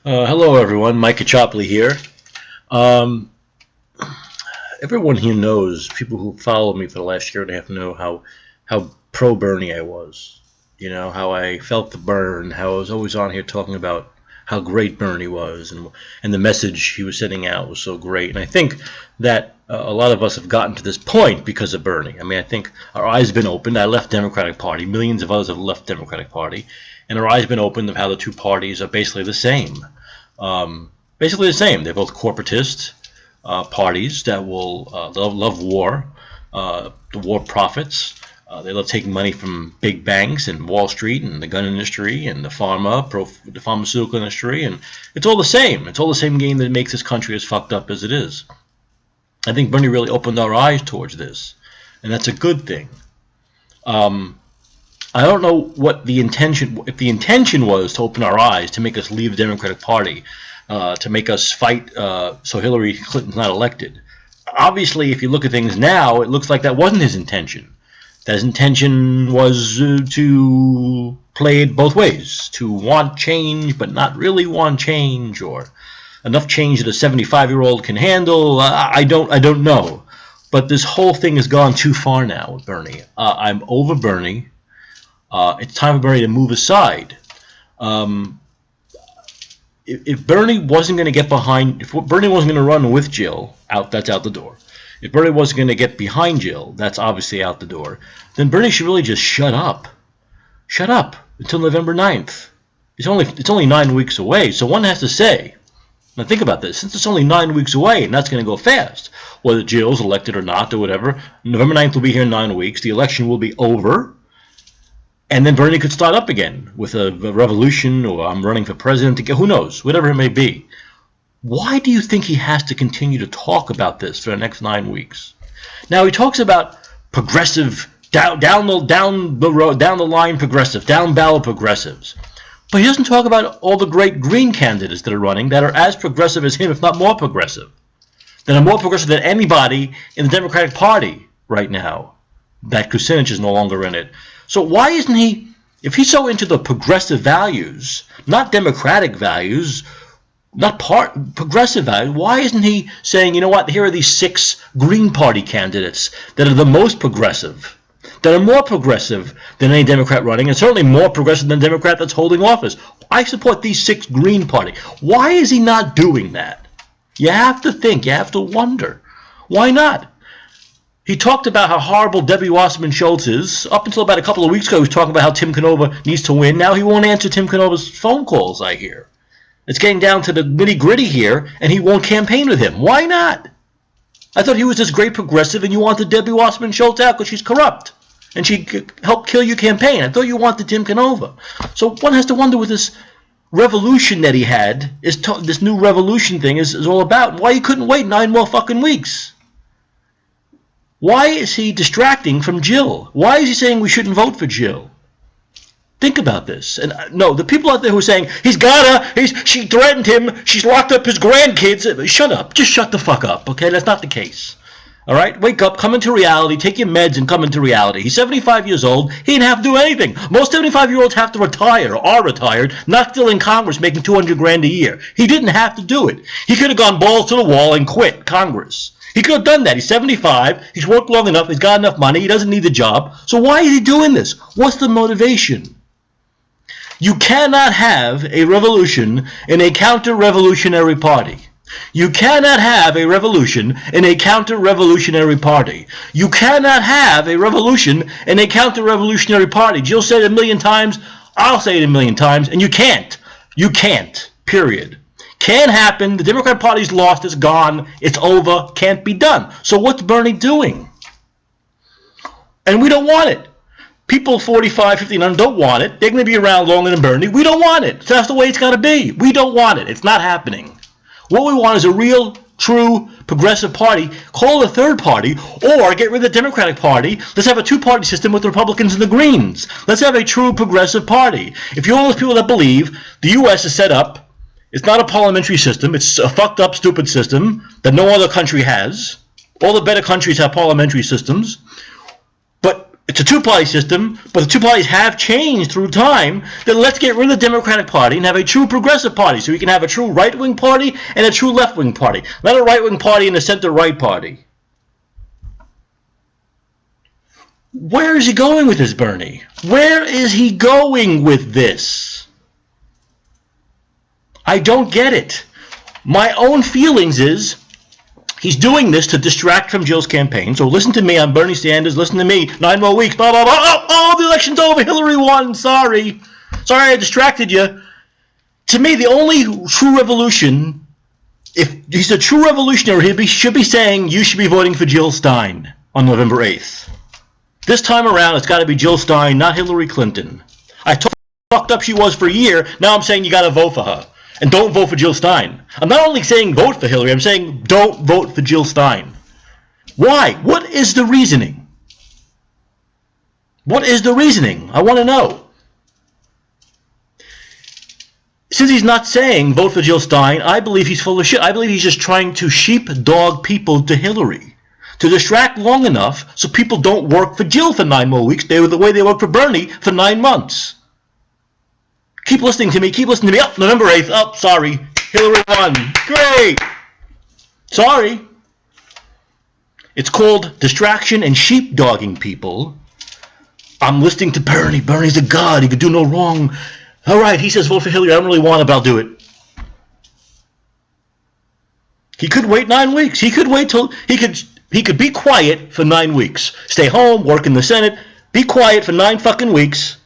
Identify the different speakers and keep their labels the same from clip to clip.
Speaker 1: Hello, everyone. Mike Caccioppoli here. Um, Everyone here knows, people who followed me for the last year and a half know how pro Bernie I was. You know, how I felt the burn, how I was always on here talking about how great Bernie was, and the message he was sending out was so great. And I think that a lot of us have gotten to this point because of Bernie. I mean, I think our eyes have been opened. I left Democratic Party. Millions of others have left Democratic Party. And our eyes have been opened of how the two parties are basically the same. Basically the same. They're both corporatist parties that will love war, the war profits. They love taking money from big banks and Wall Street and the gun industry and the pharmaceutical industry, and it's all the same. It's all the same game that makes this country as fucked up as it is. I think Bernie really opened our eyes towards this, and that's a good thing. I don't know what the intention. If the intention was to open our eyes, to make us leave the Democratic Party, to make us fight so Hillary Clinton's not elected. Obviously, if you look at things now, it looks like that wasn't his intention. That his intention was to play it both ways, to want change but not really want change, or enough change that a 75-year-old can handle. I don't know. But this whole thing has gone too far now with Bernie. I'm over Bernie. It's time for Bernie to move aside. If Bernie wasn't going to get behind, if Bernie wasn't going to run with Jill, that's out the door. If Bernie wasn't going to get behind Jill, that's obviously out the door. Then Bernie should really just shut up. Shut up until November 9th. It's only 9 weeks away, so one has to say. Now think about this. Since it's only 9 weeks away, and that's going to go fast, whether Jill's elected or not or whatever, November 9th will be here in 9 weeks. The election will be over. And then Bernie could start up again with a revolution, or I'm running for president, who knows, whatever it may be. Why do you think he has to continue to talk about this for the next 9 weeks? Now he talks about progressive, down the line progressive, down ballot progressives. But he doesn't talk about all the great green candidates that are running that are as progressive as him, if not more progressive. That are more progressive than anybody in the Democratic Party right now. That Kucinich is no longer in it. So why isn't he, if he's so into the progressive values, not democratic values, not progressive values, why isn't he saying, you know what, here are these 6 Green Party candidates that are the most progressive, that are more progressive than any Democrat running, and certainly more progressive than a Democrat that's holding office. I support these 6 Green Party. Why is he not doing that? You have to think, you have to wonder. Why not? He talked about how horrible Debbie Wasserman Schultz is. Up until about a couple of weeks ago, he was talking about how Tim Canova needs to win. Now he won't answer Tim Canova's phone calls, I hear. It's getting down to the nitty-gritty here, and he won't campaign with him. Why not? I thought he was this great progressive, and you wanted Debbie Wasserman Schultz out because she's corrupt, and she helped kill your campaign. I thought you wanted Tim Canova. So one has to wonder what this revolution that he had, this new revolution thing is all about. Why he couldn't wait 9 more fucking weeks. Why is he distracting from Jill? Why is he saying we shouldn't vote for Jill? Think about this. And no, the people out there who are saying, she threatened him, she's locked up his grandkids. Shut up. Just shut the fuck up, okay? That's not the case. All right? Wake up, come into reality, take your meds and come into reality. He's 75 years old. He didn't have to do anything. Most 75-year-olds have to retire or are retired, not still in Congress making $200,000 a year. He didn't have to do it. He could have gone balls to the wall and quit Congress. He could have done that. He's 75. He's worked long enough. He's got enough money. He doesn't need the job. So why is he doing this? What's the motivation? You cannot have a revolution in a counter-revolutionary party. You cannot have a revolution in a counter-revolutionary party. You cannot have a revolution in a counter-revolutionary party. Jill said it 1,000,000 times. I'll say it 1,000,000 times. And you can't. You can't. Period. Can't happen. The Democrat Party's lost. It's gone. It's over. Can't be done. So what's Bernie doing? And we don't want it. People 45, 50, and under don't want it. They're going to be around longer than Bernie. We don't want it. So that's the way it's got to be. We don't want it. It's not happening. What we want is a real, true, progressive party. Call it a third party, or get rid of the Democratic Party. Let's have a 2-party system with the Republicans and the Greens. Let's have a true progressive party. If you're one of those people that believe the U.S. is set up, it's not a parliamentary system. It's a fucked up, stupid system that no other country has. All the better countries have parliamentary systems. But it's a two-party system, but the two parties have changed through time. Then let's get rid of the Democratic Party and have a true progressive party, so we can have a true right-wing party and a true left-wing party, not a right-wing party and a center-right party. Where is he going with this, Bernie? Where is he going with this? I don't get it. My own feelings is he's doing this to distract from Jill's campaign. So listen to me, I'm Bernie Sanders. Listen to me. 9 more weeks. Blah, blah, blah. Oh, the election's over. Hillary won. Sorry I distracted you. To me, the only true revolution, if he's a true revolutionary, he should be saying you should be voting for Jill Stein on November 8th. This time around, it's got to be Jill Stein, not Hillary Clinton. I told how fucked up she was for a year. Now I'm saying you got to vote for her. And don't vote for Jill Stein. I'm not only saying vote for Hillary, I'm saying don't vote for Jill Stein. Why? What is the reasoning? What is the reasoning? I want to know. Since he's not saying vote for Jill Stein, I believe he's full of shit. I believe he's just trying to sheepdog people to Hillary. To distract long enough so people don't work for Jill for 9 more weeks. They were the way they worked for Bernie for 9 months. Keep listening to me. Keep listening to me. Oh, November 8th. Oh, sorry. Hillary won. Great. Sorry. It's called distraction and sheepdogging people. I'm listening to Bernie. Bernie's a god. He could do no wrong. All right, he says vote for Hillary. I don't really want it, but I'll do it. He could wait 9 weeks. He could wait till he could be quiet for 9 weeks. Stay home, work in the Senate, be quiet for 9 fucking weeks.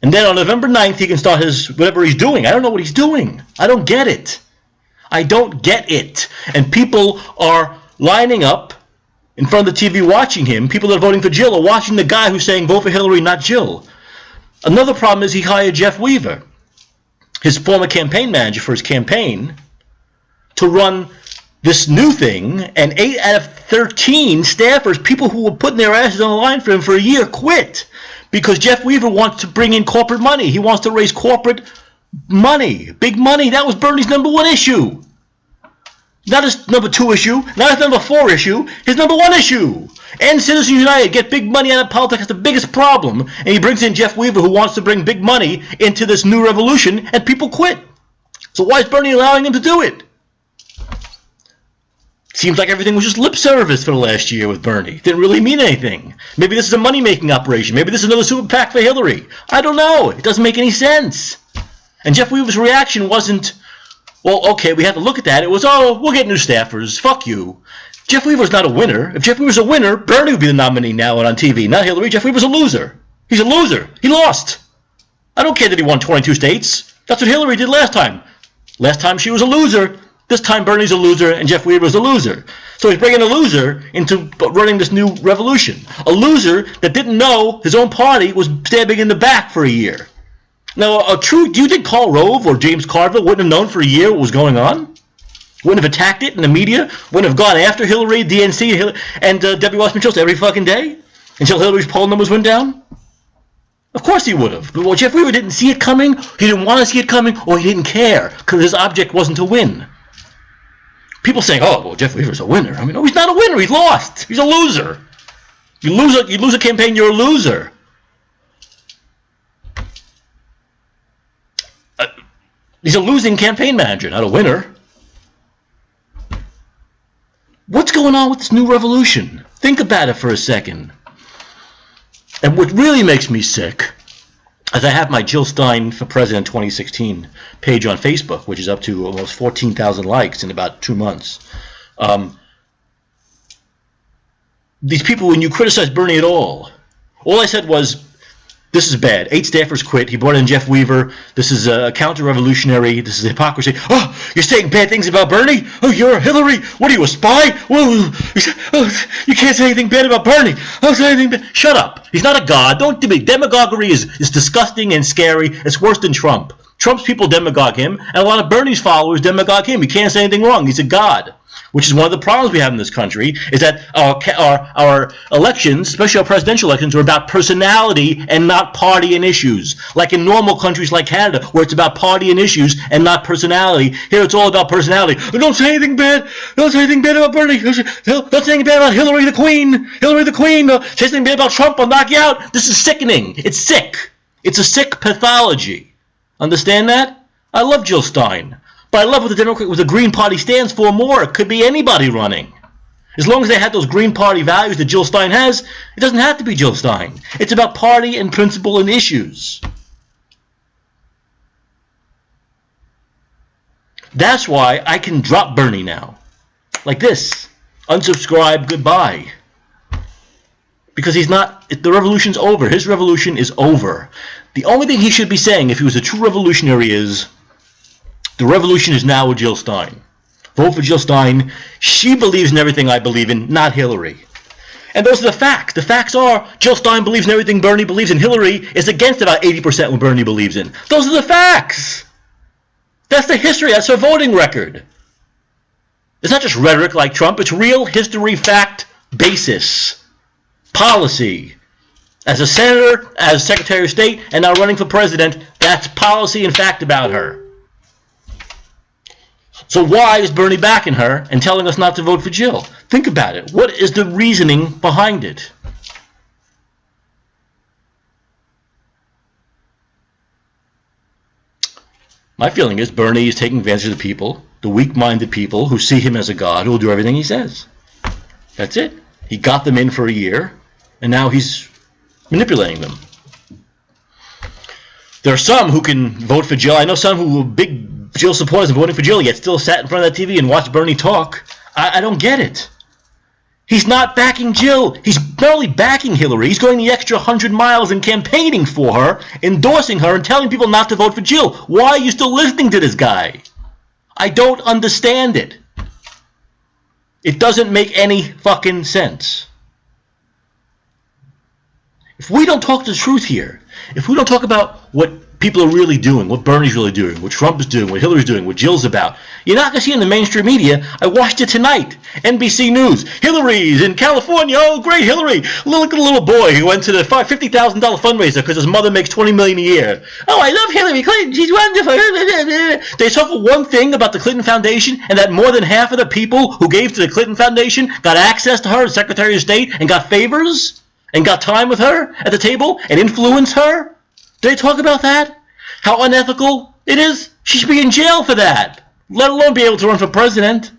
Speaker 1: And then on November 9th, he can start his whatever he's doing. I don't know what he's doing. I don't get it. I don't get it. And people are lining up in front of the TV watching him. People that are voting for Jill are watching the guy who's saying vote for Hillary, not Jill. Another problem is he hired Jeff Weaver, his former campaign manager for his campaign, to run this new thing. And 8 out of 13 staffers, people who were putting their asses on the line for him for a year, quit. Because Jeff Weaver wants to bring in corporate money. He wants to raise corporate money, big money. That was Bernie's number 1 issue. Not his number 2 issue, not his number 4 issue, his number 1 issue. End Citizens United, get big money out of politics. That's the biggest problem. And he brings in Jeff Weaver, who wants to bring big money into this new revolution, and people quit. So why is Bernie allowing him to do it? Seems like everything was just lip service for the last year with Bernie. Didn't really mean anything. Maybe this is a money-making operation. Maybe this is another super PAC for Hillary. I don't know. It doesn't make any sense. And Jeff Weaver's reaction wasn't, well, okay, we have to look at that. It was, oh, we'll get new staffers. Fuck you. Jeff Weaver's not a winner. If Jeff Weaver's a winner, Bernie would be the nominee now and on TV, not Hillary. Jeff Weaver's a loser. He's a loser. He lost. I don't care that he won 22 states. That's what Hillary did last time. Last time she was a loser. This time Bernie's a loser and Jeff Weaver's a loser. So he's bringing a loser into running this new revolution. A loser that didn't know his own party was stabbing in the back for a year. Now, do you think Paul Rove or James Carville wouldn't have known for a year what was going on? Wouldn't have attacked it in the media? Wouldn't have gone after Hillary, DNC, and Debbie Wasserman-Schultz every fucking day until Hillary's poll numbers went down? Of course he would have. But well, Jeff Weaver didn't see it coming, he didn't want to see it coming, or he didn't care because his object wasn't to win. People saying, oh, well, Jeff Weaver's a winner. I mean, no, he's not a winner. He's lost. He's a loser. You lose a campaign, you're a loser. He's a losing campaign manager, not a winner. What's going on with this new revolution? Think about it for a second. And what really makes me sick is I have my Jill Stein for President 2016 page on Facebook, which is up to almost 14,000 likes in about 2 months. These people, when you criticize Bernie at all I said was, this is bad. 8 staffers quit. He brought in Jeff Weaver. This is a counter-revolutionary. This is hypocrisy. Oh, you're saying bad things about Bernie? Oh, you're a Hillary. What are you, a spy? Whoa, you can't say anything bad about Bernie. Oh, say anything bad. Shut up. He's not a god. Don't do me. Demagoguery is disgusting and scary. It's worse than Trump. Trump's people demagogue him, and a lot of Bernie's followers demagogue him. He can't say anything wrong. He's a god. Which is one of the problems we have in this country, is that our elections, especially our presidential elections, are about personality and not party and issues. Like in normal countries like Canada, where it's about party and issues and not personality. Here it's all about personality. Don't say anything bad. Don't say anything bad about Bernie. Don't say anything bad about Hillary the Queen. Hillary the Queen. Say anything bad about Trump. I'll knock you out. This is sickening. It's sick. It's a sick pathology. Understand that? I love Jill Stein. But I love what the Green Party stands for more. It could be anybody running. As long as they have those Green Party values that Jill Stein has, it doesn't have to be Jill Stein. It's about party and principle and issues. That's why I can drop Bernie now. Like this. Unsubscribe, goodbye. Because he's not, the revolution's over. His revolution is over. The only thing he should be saying, if he was a true revolutionary, is the revolution is now with Jill Stein. Vote for Jill Stein. She believes in everything I believe in, not Hillary. And those are the facts. The facts are Jill Stein believes in everything Bernie believes in. Hillary is against about 80% what Bernie believes in. Those are the facts. That's the history. That's her voting record. It's not just rhetoric like Trump. It's real history, fact, basis, policy. As a senator, as Secretary of State, and now running for president, that's policy and fact about her. So why is Bernie backing her and telling us not to vote for Jill? Think about it. What is the reasoning behind it? My feeling is Bernie is taking advantage of the people, the weak-minded people who see him as a god who will do everything he says. That's it. He got them in for a year, and now he's manipulating them. There are some who can vote for Jill. I know some who were big Jill supporters and voting for Jill, yet still sat in front of that TV and watched Bernie talk. I don't get it. He's not backing Jill. He's not only backing Hillary, he's going the extra 100 miles and campaigning for her, endorsing her, and telling people not to vote for Jill. Why are you still listening to this guy? I don't understand it. It doesn't make any fucking sense. If we don't talk the truth here, if we don't talk about what people are really doing, what Bernie's really doing, what Trump is doing, what Hillary's doing, what Jill's about, you're not going to see it in the mainstream media. I watched it tonight. NBC News. Hillary's in California. Oh, great, Hillary. Look at a little boy who went to the $50,000 fundraiser because his mother makes $20 million a year. Oh, I love Hillary Clinton. She's wonderful. They talk one thing about the Clinton Foundation, and that more than half of the people who gave to the Clinton Foundation got access to her as Secretary of State and got favors and got time with her at the table and influenced her. Do they talk about that? How unethical it is? She should be in jail for that, let alone be able to run for president.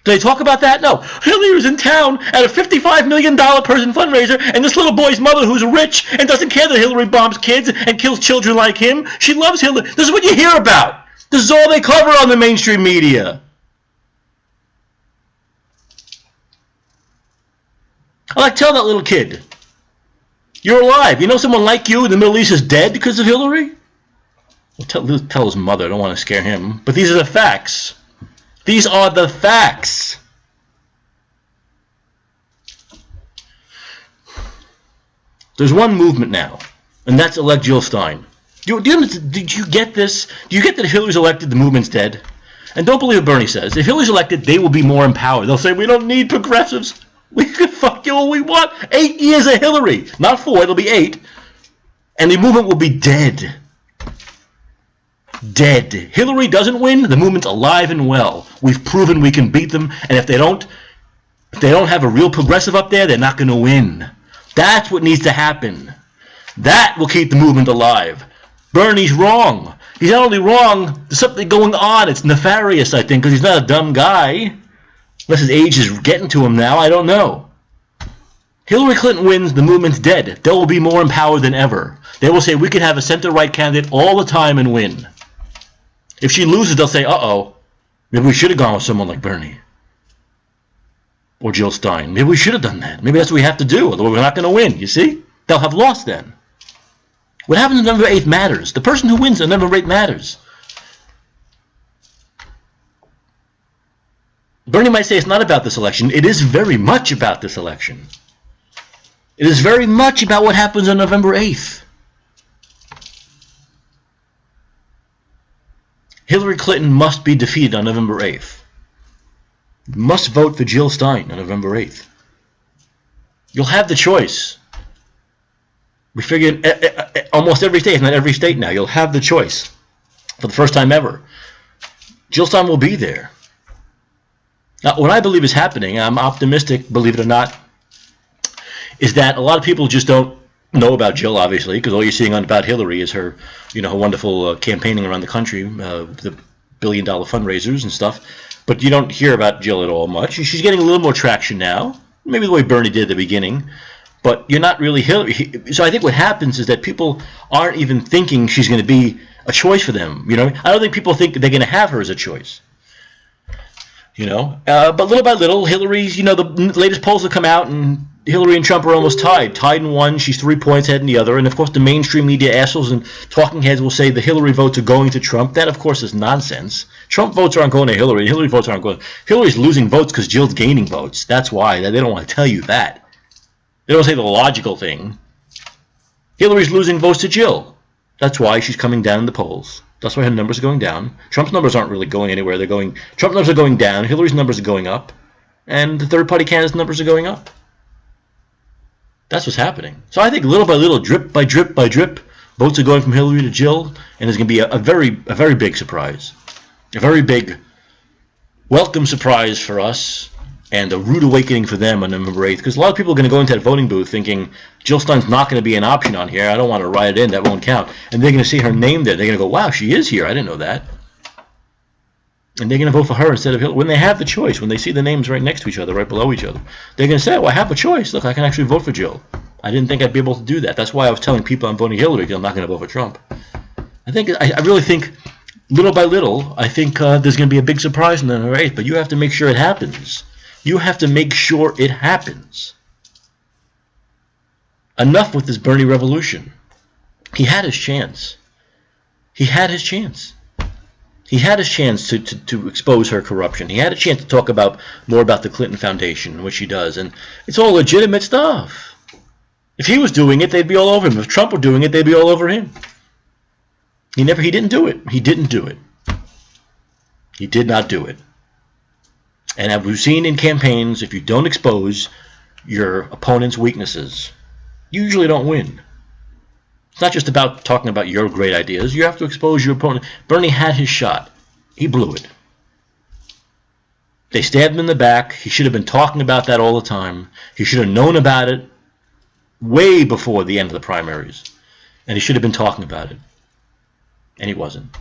Speaker 1: Do they talk about that? No. Hillary was in town at a $55 million person fundraiser, and this little boy's mother, who's rich and doesn't care that Hillary bombs kids and kills children like him, she loves Hillary. This is what you hear about. This is all they cover on the mainstream media. I like tell that little kid, you're alive. You know someone like you in the Middle East is dead because of Hillary? Well, tell his mother. I don't want to scare him. But these are the facts. These are the facts. There's one movement now, and that's elect Jill Stein. Did you get this? Do you get that if Hillary's elected, the movement's dead? And don't believe what Bernie says. If Hillary's elected, they will be more empowered. They'll say, we don't need progressives. We can fuck you all we want. 8 years of Hillary. Not 4, it'll be 8. And the movement will be dead. Dead. Hillary doesn't win, the movement's alive and well. We've proven we can beat them, and if they don't have a real progressive up there, they're not going to win. That's what needs to happen. That will keep the movement alive. Bernie's wrong. He's not only wrong, there's something going on. It's nefarious, I think, because he's not a dumb guy. Unless his age is getting to him now, I don't know. Hillary Clinton wins, the movement's dead. They will be more empowered than ever. They will say, we can have a center-right candidate all the time and win. If she loses, they'll say, uh-oh, maybe we should have gone with someone like Bernie. Or Jill Stein. Maybe we should have done that. Maybe that's what we have to do, otherwise we're not going to win, you see? They'll have lost then. What happens on November 8th matters. The person who wins on November 8th matters. Bernie might say it's not about this election. It is very much about this election. It is very much about what happens on November 8th. Hillary Clinton must be defeated on November 8th. Must vote for Jill Stein on November 8th. You'll have the choice. We figured almost every state, if not every state now, you'll have the choice for the first time ever. Jill Stein will be there. Now, what I believe is happening, I'm optimistic, believe it or not, is that a lot of people just don't know about Jill, obviously, because all you're seeing about Hillary is her, her wonderful campaigning around the country, the billion-dollar fundraisers and stuff. But you don't hear about Jill at all much. She's getting a little more traction now, maybe the way Bernie did at the beginning. But you're not really Hillary. So I think what happens is that people aren't even thinking she's going to be a choice for them. I don't think people think they're going to have her as a choice. But little by little, Hillary's, the latest polls have come out, and Hillary and Trump are almost tied in one. She's 3 points ahead in the other. And, of course, the mainstream media assholes and talking heads will say the Hillary votes are going to Trump. That, of course, is nonsense. Trump votes aren't going to Hillary. Hillary votes aren't going. Hillary's losing votes because Jill's gaining votes. That's why. They don't want to tell you that. They don't say the logical thing. Hillary's losing votes to Jill. That's why she's coming down in the polls. That's why her numbers are going down. Trump's numbers aren't really going anywhere. Trump's numbers are going down. Hillary's numbers are going up. And the third-party candidates' numbers are going up. That's what's happening. So I think little by little, drip by drip by drip, votes are going from Hillary to Jill, and there's going to be a very big surprise. A very big welcome surprise for us, and a rude awakening for them on November 8th. Because a lot of people are going to go into that voting booth thinking, Jill Stein's not going to be an option on here. I don't want to write it in. That won't count. And they're going to see her name there. They're going to go, wow, she is here. I didn't know that. And they're going to vote for her instead of Hillary. When they have the choice, when they see the names right next to each other, right below each other, they're going to say, well, I have a choice. Look, I can actually vote for Jill. I didn't think I'd be able to do that. That's why I was telling people I'm voting Hillary, because I'm not going to vote for Trump. I really think, little by little, I think there's going to be a big surprise on November 8th, but you have to make sure it happens. You have to make sure it happens. Enough with this Bernie revolution. He had his chance. He had his chance. He had his chance to expose her corruption. He had a chance to talk more about the Clinton Foundation, which he does. And it's all legitimate stuff. If he was doing it, they'd be all over him. If Trump were doing it, they'd be all over him. He didn't do it. He didn't do it. He did not do it. And as we've seen in campaigns, if you don't expose your opponent's weaknesses, you usually don't win. It's not just about talking about your great ideas. You have to expose your opponent. Bernie had his shot. He blew it. They stabbed him in the back. He should have been talking about that all the time. He should have known about it way before the end of the primaries. And he should have been talking about it. And he wasn't.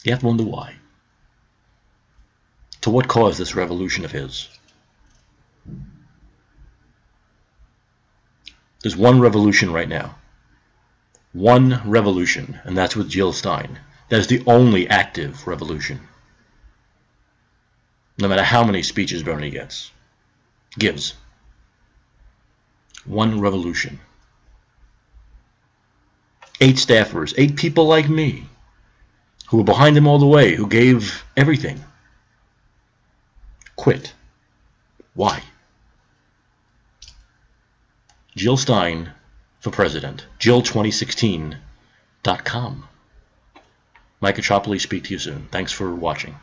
Speaker 1: You have to wonder why. To what caused this revolution of his? There's one revolution right now. One revolution, and that's with Jill Stein. That is the only active revolution. No matter how many speeches Bernie gives. One revolution. 8 staffers, 8 people like me, who were behind him all the way, who gave everything, quit. Why? Jill Stein for president. Jill2016.com. Mike Caccioppoli, speak to you soon. Thanks for watching.